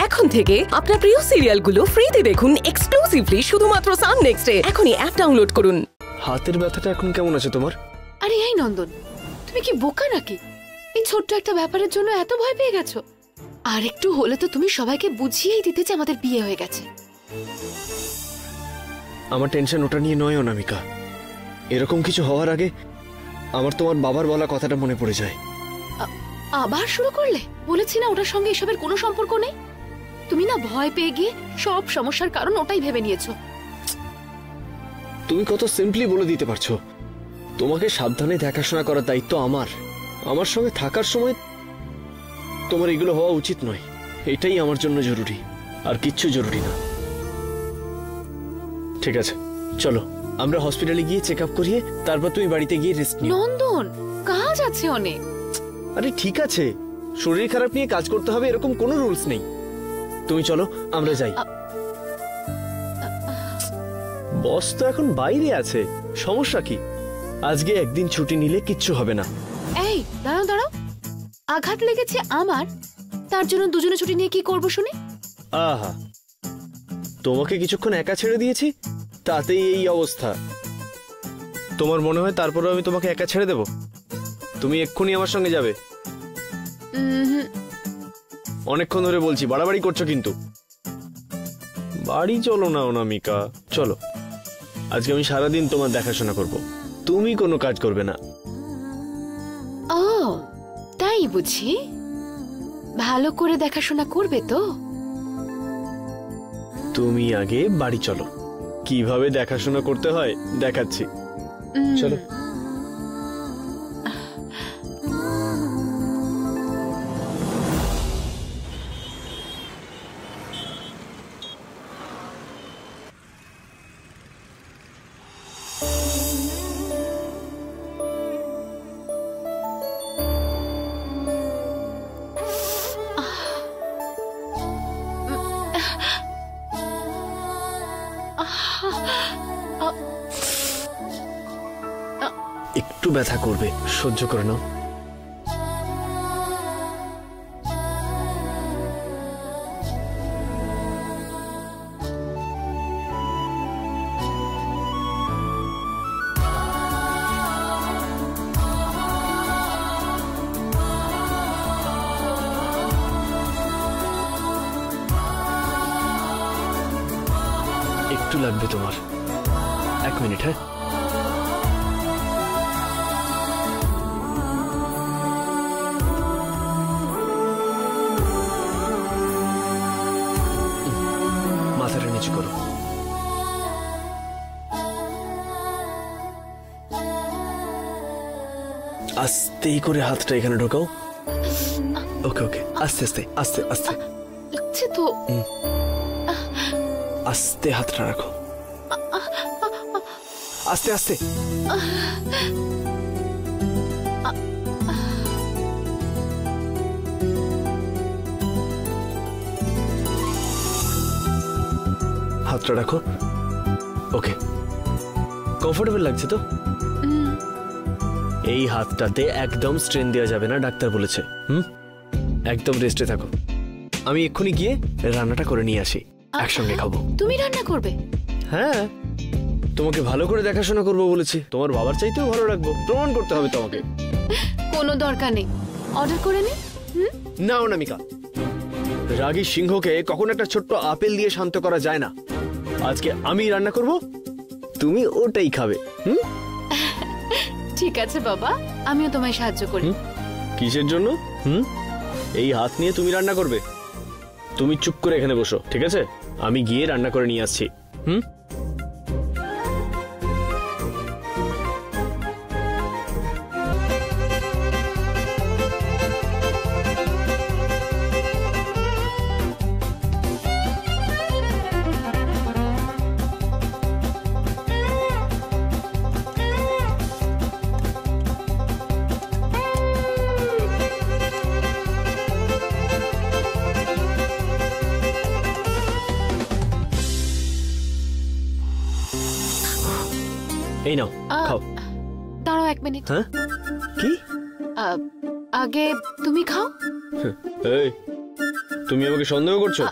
এখন থেকে আপনার প্রিয় সিরিয়ালগুলো ফ্রিতে দেখুন এক্সক্লুসিভলি শুধুমাত্র সান নেক্সটে। এখনই অ্যাপ ডাউনলোড করুন। হাতের ব্যথাটা এখন কেমন আছে তোমার? আরে এই নন্দন, তুমি কি বোকা নাকি? এই ছোট্ট একটা ব্যাপারের জন্য এত ভয় পেয়ে গেছো? আর একটু হলে তো তুমি সবাইকে বুঝিয়েই দিতে যে আমাদের বিয়ে হয়ে গেছে। আমার টেনশন ওটা নিয়ে নয় অনামিকা। এরকম কিছু হওয়ার আগে আমার তোমার বাবার বলা কথাটা মনে পড়ে যায়। আবার শুরু করলে? বলেছি না ওটার সঙ্গে এসবের কোনো সম্পর্ক নেই। তুমি না ভয় পেয়ে গিয়ে সব সমস্যার কারণ ওটাই ভেবে নিয়েছো। তুমি কত সিম্পলি বলে দিতে পারছো। তোমাকে সাবধানে দেখাশোনা করার দায়িত্ব আমার। আমার সঙ্গে থাকার সময় তোমার এগুলো হওয়া উচিত নয়। এটাই আমার জন্য জরুরি, আর কিচ্ছু জরুরি না। ঠিক আছে, চলো আমরা হসপিটালে গিয়ে চেক আপ করিয়ে তারপর তুমি বাড়িতে গিয়ে রেস্ট নিও। নন্দন, কাজ আছে অনেক। আরে ঠিক আছে, শরীর খারাপ নিয়ে কাজ করতে হবে এরকম কোনো রুলস নেই। তুমি চলো আমরা যাই। বস তো এখন বাইরে আছে, সমস্যা কি? আজকে একদিন ছুটি নিলে কিচ্ছু হবে না। এই দাঁড়াও দাঁড়াও, আঘাত লেগেছে আমার, তার জন্য দুজনে ছুটি নিয়ে কি করবো শুনি? আহা, তোমাকে কিছুক্ষণ একা ছেড়ে দিয়েছি, তাতেই এই অবস্থা। তোমার মনে হয় তারপরে আমি তোমাকে একা ছেড়ে দেব? তুমি এক্ষুনি আমার সঙ্গে যাবে। অনেকক্ষণ ধরে বলছি, বাড়াবাড়ি করছো কিন্তু। বাড়ি চলো না অনামিকা, চলো। আজকে আমি সারাদিন তোমার দেখাশোনা করব, তুমি কোনো কাজ করবে না। ও তাই বুঝি? ভালো করে দেখাশোনা করবে তো? তুমি আগে বাড়ি চলো, কিভাবে দেখাশোনা করতে হয় দেখাচ্ছি। চলো। একটু ব্যথা করবে, সহ্য করে নাও। একটু লাগবে তোমার, 1 মিনিট। হ্যাঁ, মাথাটা নিচু করো। আস্তে করে হাতটা এখানে ঢোকাও। ওকে ওকে, আস্তে আস্তে আস্তে আস্তে। লাগছে তো? আস্তে হাতটা রাখো, আস্তে আস্তে। হাতটা রাখো। ওকে, কমফোর্টেবল লাগছে তো? এই হাতটাতে একদম স্ট্রেন দেওয়া যাবে না, ডাক্তার বলেছে। একদম রেস্টে থাকো। আমি এক্ষুনি গিয়ে রান্নাটা করে নিয়ে আসি, একসঙ্গে খাবো। তুমি রান্না করবে? হ্যাঁ, তোমাকে ভালো করে দেখাশোনা করবো বলেছি। তোমার বাবার চাইতেও ভালো রাখবো, প্রমাণ করতে হবে তোমাকে। কোনো দরকার নেই, অর্ডার করে নে। না অনামিকা, রাগী সিংহকে কখন একটা ছোট্ট আপেল দিয়ে শান্ত করা যায় না। আজকে আমি রান্না করব, তুমি ওটাই খাবে। ঠিক আছে বাবা, আমিও তোমায় সাহায্য করি। কিসের জন্য? এই হাত নিয়ে তুমি রান্না করবে? তুমি চুপ করে এখানে বসো, ঠিক আছে? আমি গিয়ে রান্না করে নিয়ে আসছি। এই নাও, খাও। দাঁড়াও 1 মিনিট। হ্যাঁ, কি? আগে তুমি খাও। এই, তুমি আমাকে সন্দেহ করছো?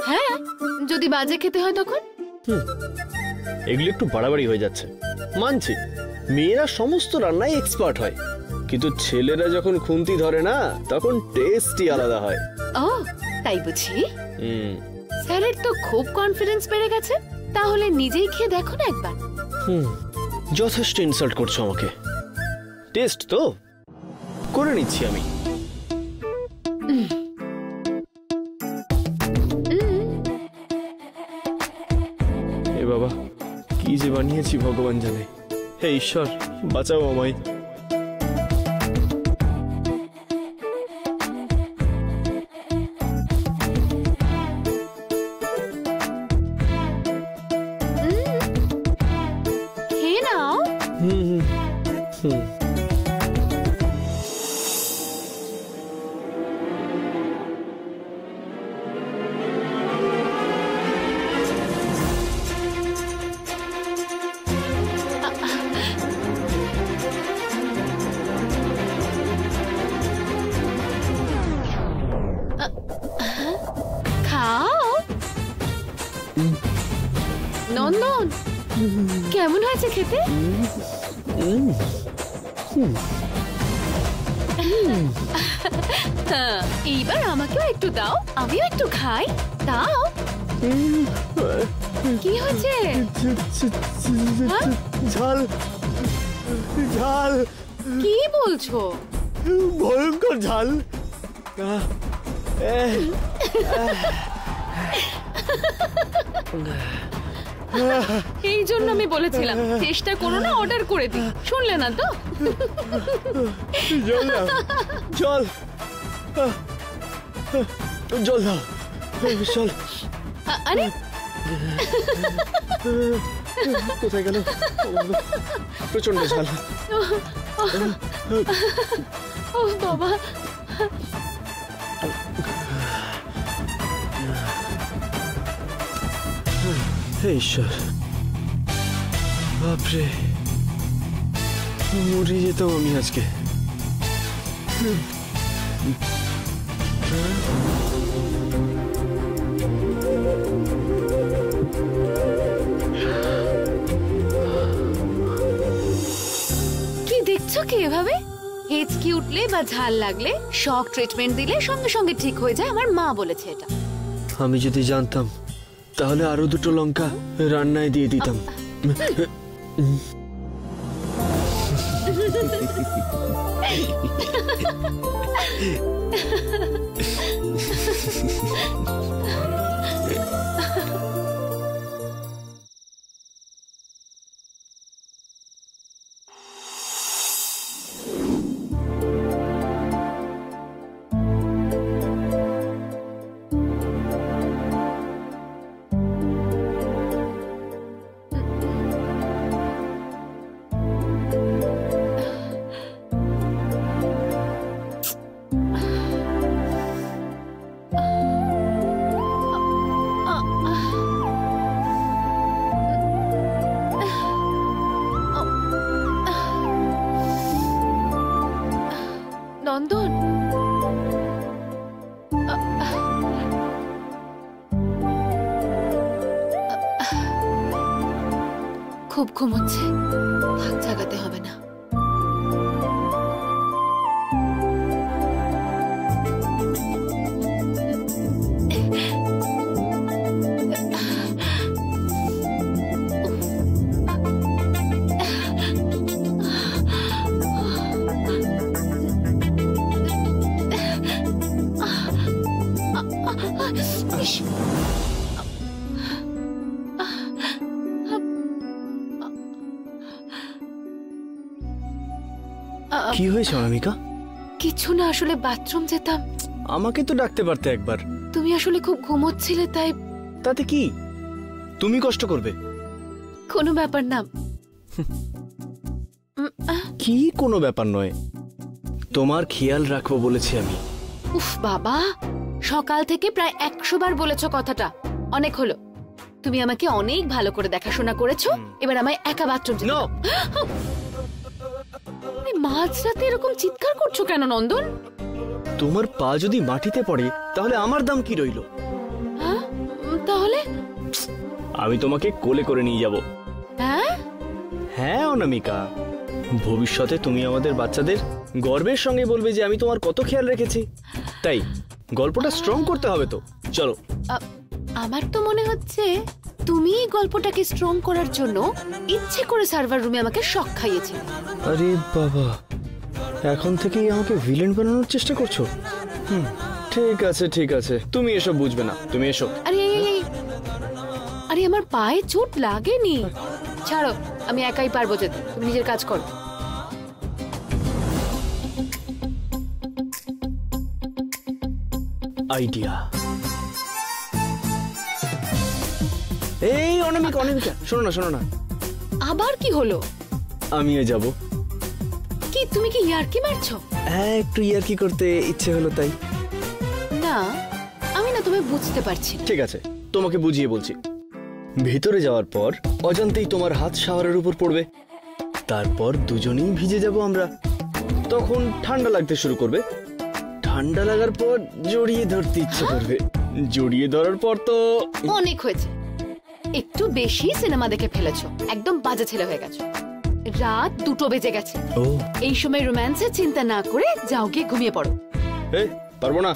হ্যাঁ, যদি বাজে খেতে হয় তখন? এগুলো একটু বাড়াবাড়ি হয়ে যাচ্ছে। মানছি মেয়েরা সমস্ত রান্নায় এক্সপার্ট হয়, কিন্তু ছেলেরা যখন খুন্তি ধরে না তখন টেস্টই আলাদা হয়। ও তাই বুঝি? হুম স্যারের তো খুব কনফিডেন্স বেড়ে গেছে, তাহলে নিজেই খেয়ে দেখো না একবার। যথেষ্ট ইনসাল্ট করছো আমাকে। টেস্ট তো করে নিচ্ছি আমি। এ বাবা, কি যে বানিয়েছি ভগবান জানে। হে ঈশ্বর, বাঁচাও আমায়। খেয়ে নাও। খাও নন্দন, কেমন হয়েছে খেতে? এইবার আমাকেও একটু দাও, আমিও একটু খাই। দাও। কি হয়েছে? ঝাল ঝাল, কি বলছো? ভয়ঙ্কর ঝাল। এই জন্য আমি বলেছিলাম চেষ্টা করো না, অর্ডার করে দিই। শুনলে না তো? জল দাও, জল জল দাও, জল। আরে কোথায় গেল? প্রচন্ড ঝাল। ও বাবা, হে ঈশ্বর, বাপরে, মরে যেতাম আমি আজকে। কি দেখছো কি এভাবে? হেঁচকি উঠলে বা ঝাল লাগলে শক ট্রিটমেন্ট দিলে সঙ্গে সঙ্গে ঠিক হয়ে যায়, আমার মা বলেছে এটা। আমি যদি জানতাম তাহলে আরো দুটো লঙ্কা রান্নায় দিয়ে দিতাম। নন্দন, খুব ঘুমোচ্ছে, থাক, জাগাতে হবে না। কি হয়েছে অনামিকা? কিছু না, আসলে বাথরুম যেতাম। আমাকে তো ডাকতে পারতে একবার। তুমি আসলে খুব ঘুমোচ্ছিলে তাই। তাতে কি, তুমি কষ্ট করবে? কোনো ব্যাপার না। কি কোনো ব্যাপার নয়, তোমার খেয়াল রাখবো বলেছি আমি। উফ বাবা, সকাল থেকে প্রায় 100 বার বলেছো কথাটা, অনেক হলো। তুমি আমাকে অনেক ভালো করে দেখাশোনা করেছো, এবার আমায় একা বাথরুম যেতে দাও। মাঝরাতে এরকম চিৎকার করছো কেন নন্দন? তোমার পা যদি মাটিতে পড়ে তাহলে আমার দাম কি রইল? হ্যাঁ, তাহলে আমি তোমাকে কোলে করে নিয়ে যাব। হ্যাঁ হ্যাঁ অনামিকা, ভবিষ্যতে তুমি আমাদের বাচ্চাদের গর্বের সঙ্গে বলবে যে আমি তোমার কত খেয়াল রেখেছি। তাই গল্পটা স্ট্রং করতে হবে তো। চলো। আমার তো মনে হচ্ছে তুমি এই গল্পটাকে স্ট্রং করার জন্য ইচ্ছে করে সার্ভার রুমে আমাকে শক খাইয়েছে। আরে বাবা, এখন থেকেই আমাকে ভিলেন বানানোর চেষ্টা করছো? ঠিক আছে ঠিক আছে, তুমি এসব বুঝবে না, তুমি এসো। আরে আরে আমার পায়ে চোট লাগেনি, ছাড়ো, আমি একাই পারবো যেতে, তুমি নিজের কাজ করো। আইডিয়া। এই অনামিকা অনামিকা, শোনো না শোনো না। আবার কি হলো? আমিও যাব। কি তুমি কি ইয়ার্কি মারছো? হ্যাঁ, একটু ইয়ার্কি করতে ইচ্ছে হলো তাই। না, আমি না তুমি বুঝতে পারছি। ঠিক আছে, তোমাকে বুঝিয়ে বলছি। ভিতরে যাওয়ার পর অজান্তেই তোমার হাত শাওয়ারের উপর পড়বে, তারপর দুজনেই ভিজে যাব আমরা। তখন ঠান্ডা লাগতে শুরু করবে, ঠান্ডা লাগার পর জড়িয়ে ধরতে ইচ্ছে করবে, জড়িয়ে ধরার পর তো অনেক হয়েছে, একটু বেশি সিনেমা দেখে ফেলেছো, একদম বাজে ছেলে হয়ে গেছো। রাত 2টো বেজে গেছে। ও, এই সময় রোম্যান্সের চিন্তা না করে যাও গিয়ে ঘুমিয়ে পড়ো। পারবো না।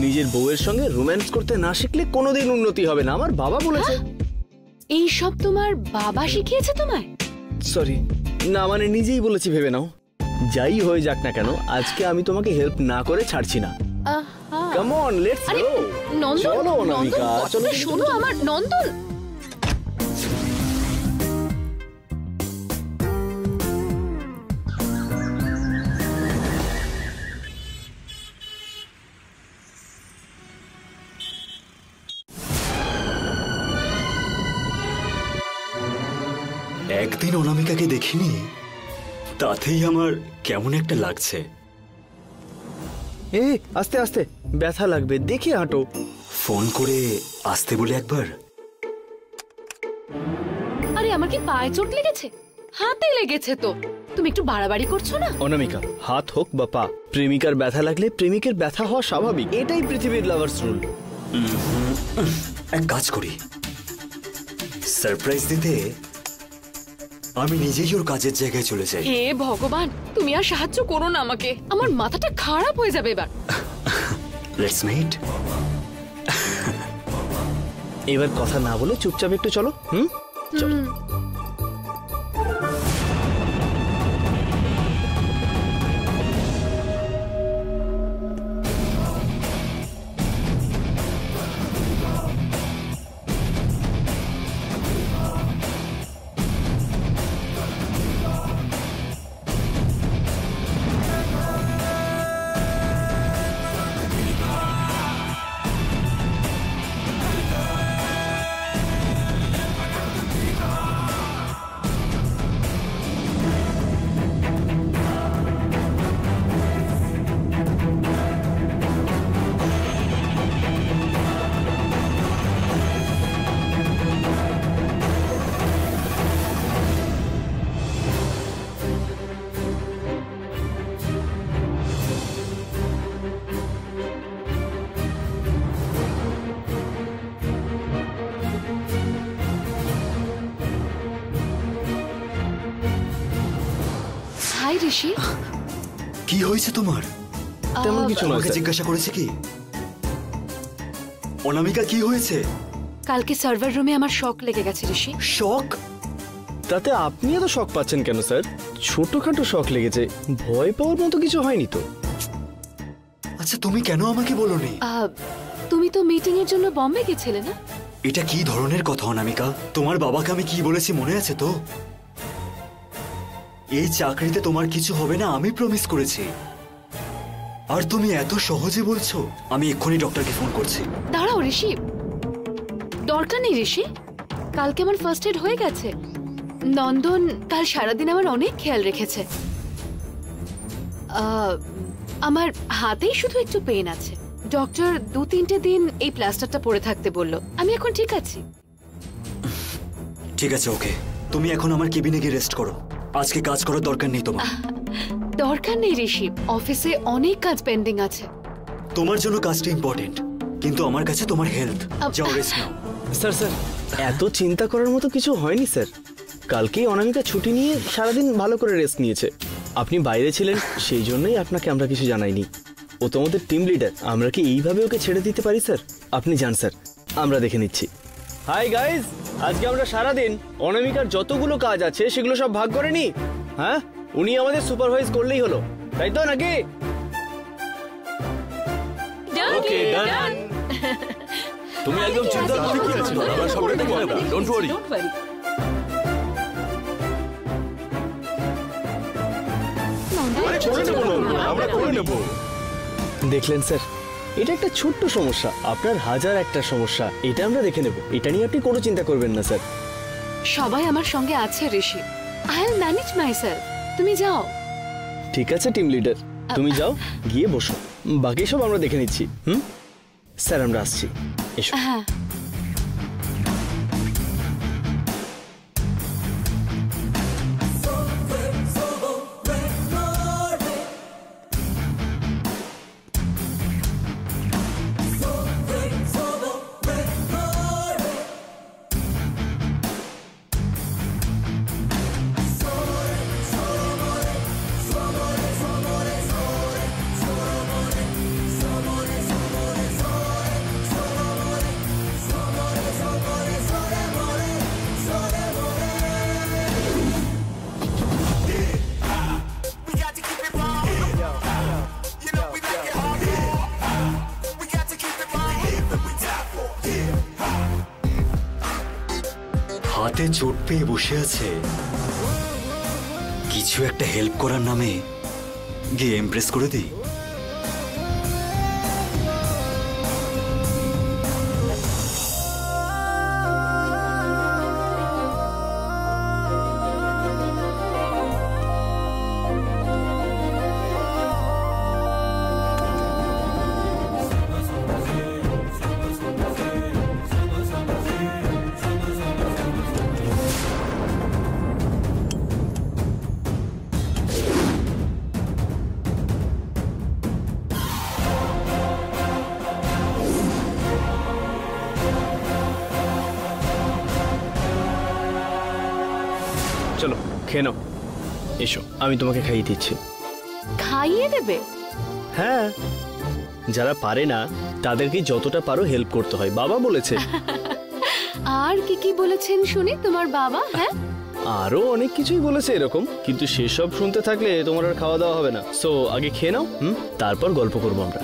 নিজের বউয়ের সঙ্গে রোম্যান্স করতে না শিখলে কোনোদিন উন্নতি হবে না, আমার বাবা বলেছে। এই সব তোমার বাবা শিখিয়েছে তোমায়? সরি, না মানে নিজেই বলেছি, ভেবে নাও। যাই হয়ে যাক না কেন, আজকে আমি তোমাকে হেল্প না করে ছাড়ছি না। Come on, let's go. নন্দন, চলো অনামিকা, চলো। শোনো আমার নন্দন। একদিন অনামিকাকে দেখিনি, তাতেই আমার কেমন একটা লাগছে। আস্তে আস্তে, ব্যথা লাগবে, দেখে হাঁটো। ফোন করে আসতে বলে একবার। আরে আমার কি পায়ে চোট লেগেছে? হাতে লেগেছে তো, তুমি একটু বাড়াবাড়ি করছো না? অনামিকা, হাত হোক বা পা, প্রেমিকার ব্যথা লাগলে প্রেমিকের ব্যথা হওয়া স্বাভাবিক, এটাই পৃথিবীর লাভার্স রুল। এক কাজ করি, সারপ্রাইজ দিতে আমি নিজেই ওর কাজের জায়গায় চলে যাই। হে ভগবান, তুমি আর সাহায্য করো না আমাকে, আমার মাথাটা খারাপ হয়ে যাবে এবার। Let's meet. এবার কথা না বলে চুপচাপ একটু চলো। চলো। হাই ঋষি। কি হয়েছে তোমার? তেমন কিছু না। আমাকে জিজ্ঞাসা করেছে কি? অনামিকা কি হয়েছে? কালকে সার্ভার রুমে আমার শক লেগে গেছে ঋষি। শক? তাতে আপনি এত শক পাচ্ছেন কেন স্যার? ছোটখাটো শক লেগেছে, ভয় পাওয়ার মতো কিছু হয়নি তো। আচ্ছা, তুমি কেন আমাকে বলোনি? তুমি তো মিটিং এর জন্য বম্বে গেছিলে না? এটা কি ধরনের কথা অনামিকা? তোমার বাবাকে আমি কি বলেছি মনে আছে তো? এই চাকরিতে তোমার কিছু হবে না আমি প্রমিস করেছি, আর তুমি এত সহজে বলছো। আমি এক্ষুনি ডক্টরকে ফোন করছি। দাঁড়াও ঋষি, দরকার নেই ঋষি, কালকে আমার ফার্স্ট এড হয়ে গেছে। নন্দন কাল সারাদিন আমার অনেক খেয়াল রেখেছে। আমার হাতেই শুধু একটু পেন আছে, ডক্টর 2-3টে দিন এই প্লাস্টারটা পরে থাকতে বললো। আমি এখন ঠিক আছি। ঠিক আছে, ওকে, তুমি এখন আমার কেবিনে গিয়ে রেস্ট করো, আজকে কাজ করার দরকার নেই তোমার। দরকার নেই ঋষি, অফিসে অনেক কাজ পেন্ডিং আছে। তোমার জন্য কাজটা ইম্পর্টেন্ট, কিন্তু আমার কাছে তোমার হেলথ। যাও রেস্ট নাও। স্যার স্যার, এত চিন্তা করার মতো কিছু হয়নি স্যার। কালকেই অনামিকা ছুটি নিয়ে সারাদিন ভালো করে রেস্ট নিয়েছে। আপনি বাইরে ছিলেন, সেই জন্যই আপনাকে আমরা কিছু জানাইনি। ও তো আমাদের টিম লিডার, আমরা কি এইভাবে ওকে ছেড়ে দিতে পারি স্যার? আপনি যান স্যার, আমরা দেখে নিচ্ছি। হাই গাইজ, আজকে আমরা সারাদিন অনামিকার যতগুলো কাজ আছে সেগুলো সব ভাগ করে নি। হ্যাঁ, উনি আমাদের সুপারভাইজ করলেই হলো, তাই তো নাকি? ওকে, ডান। তুমি একদম চিন্তা করো না, আমরা সব রেডি করব, ডোন্ট ওয়ারি। আমরা করে নেব। দেখলেন স্যার, এটা একটা ছোট্ট সমস্যা, আপনার হাজার একটা সমস্যা, এটা আমরা দেখে নেব। এটা নিয়ে আপনি কোনো চিন্তা করবেন না স্যার। সবাই আমার সঙ্গে আছে ঋষি, আই উইল ম্যানেজ মাইসেলফ। তুমি যাও। ঠিক আছে টিম লিডার, তুমি যাও, গিয়ে বসো, বাকি সব আমরা দেখে নিচ্ছি। স্যার আমরা আসছি, এসো। হ্যাঁ। হাতে চোট পেয়ে বসে আছে, কিছু একটা হেল্প করার নামে গিয়ে ইমপ্রেস করে দিই। চলো খেয়ে নাও, এসো আমি তোমাকে খাইয়ে দিচ্ছি। খাইয়ে দেবে? হ্যাঁ, যারা পারে না তাদেরকে যতটা পারো হেল্প করতে হয়, বাবা বলেছে। আর কি কি বলেছেন শুনি তোমার বাবা? হ্যাঁ, আরো অনেক কিছুই বলেছে এরকম, কিন্তু সেসব শুনতে থাকলে তোমার আর খাওয়া দাওয়া হবে না। সো আগে খেয়ে নাও, তারপর গল্প করবো আমরা।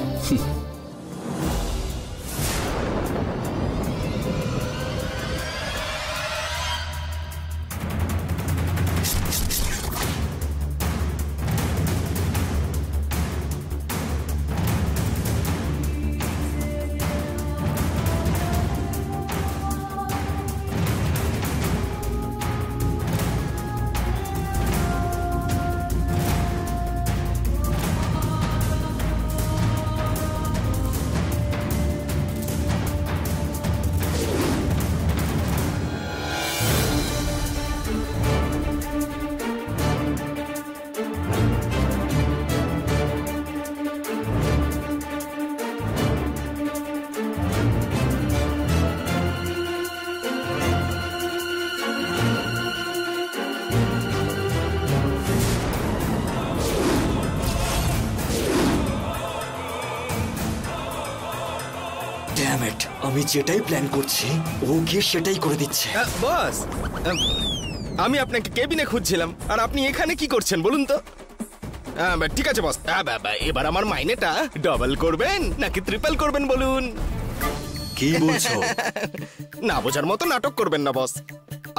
ড্যাম ইট, আমি যেটাই প্ল্যান করছি ও গিয়ে সেটাই করে দিচ্ছে। বস, আমি আপনাকে কেবিনে খুঁজছিলাম, আর আপনি এখানে কি করছেন বলুন তো? ঠিক আছে বস, এবার আমার মাইনেটা ডাবল করবেন নাকি ট্রিপল করবেন বলুন? কি বলছো? না বোঝার মতো নাটক করবেন না বস।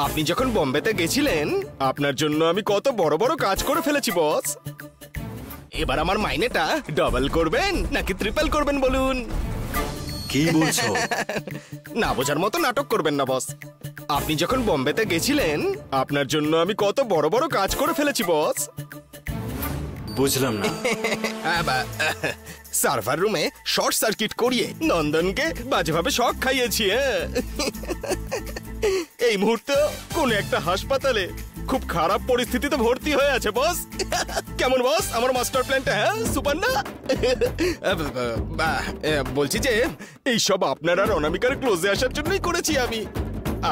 আপনি যখন বোম্বেতে গেছিলেন, আপনার জন্য আমি কত বড় বড় কাজ করে ফেলেছি বস। এবার আমার মাইনেটা ডাবল করবেন নাকি ট্রিপল করবেন বলুন? কি বলছো? না বোঝার মতো নাটক করবেন না বস। আপনি যখন বোম্বেতে গেছিলেন, আপনার জন্য আমি কত বড় বড় কাজ করে ফেলেছি বস। বুঝলাম না। সার্ভার রুমে শর্ট সার্কিট করিয়ে নন্দনকে বাজেভাবে শক খাইয়েছি। এই মুহূর্তে কোন একটা হাসপাতালে খুব খারাপ পরিস্থিতিতে ভর্তি হয়ে আছে বস। কেমন বস আমার মাস্টার প্ল্যানটা? হ্যাঁ সুপার না? বলছি যে এইসব আপনার আর অনামিকার ক্লোজে আসার জন্যই করেছি আমি।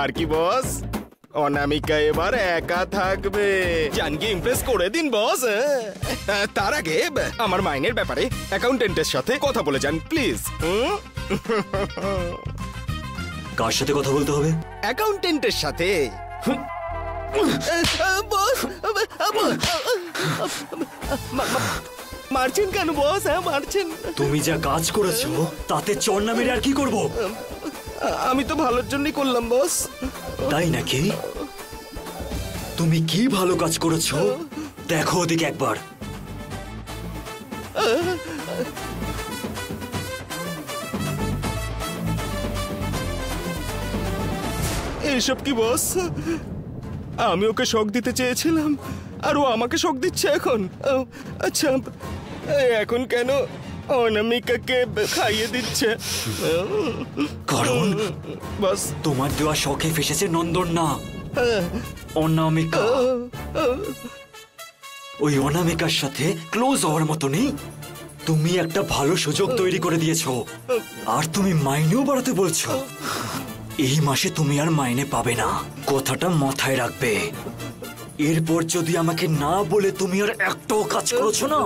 আর কি বস, অনামিকা এবার একা থাকবে। জানকে ইমপ্রেস করে দিন বস। তার আগে আমার মাইনের ব্যাপারে অ্যাকাউন্টেন্টের সাথে কথা বলে যান প্লিজ। কার সাথে কথা বলতে হবে? অ্যাকাউন্টেন্টের সাথে। বস মারছেন কেন বস? হ্যাঁ মারছেন। তুমি যা কাজ করেছো তাতে চর না মেরে আর কি করব? আমি তো ভালোর জন্যই করলাম বস। তাই নাকি? তুমি কি ভালো কাজ করেছো দেখো ওদিকে একবার। এইসব কি বস? আমি ওকে শক দিতে চেয়েছিলাম আর ও আমাকে শক দিচ্ছে এখন। আচ্ছা এখন কেন অনামিকাকে খাইয়ে দিচ্ছে? কারণ বস তোমার দেওয়া শখে ফেসেছে নন্দন না অনামিকা। ওই অনামিকার সাথে ক্লোজ হওয়ার মতো নেই। তুমি একটা ভালো সুযোগ তৈরি করে দিয়েছো আর তুমি মাইনেও বাড়াতে বলছো। এই মাসে তুমি আর মাইনে পাবে না, কথাটা মাথায় রাখবে। এরপর যদি আমাকে না বলে তুমি আর একটাও কাজ করেছো না,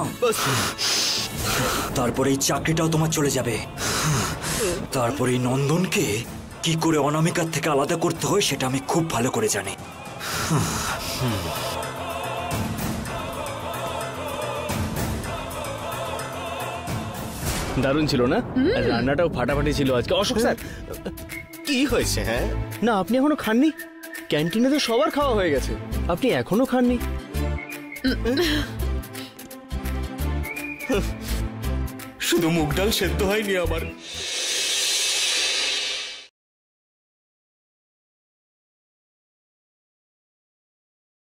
তারপরে এই চাকরিটাও তোমার চলে যাবে। তারপরে এই নন্দনকে কি করে অনামিকার থেকে আলাদা করতে হয় সেটা আমি খুব ভালো করে জানি। দারুণ ছিল না? আর রান্নাটাও ফাটাফাটি ছিল আজকে। অশোক স্যার, কি হয়েছে? হ্যাঁ না আপনি এখনো খাননি? ক্যান্টিনে তো সবার খাওয়া হয়ে গেছে, আপনি এখনো খাননি? শুধু মুগ ডাল সেদ্ধ হয়নি আমার,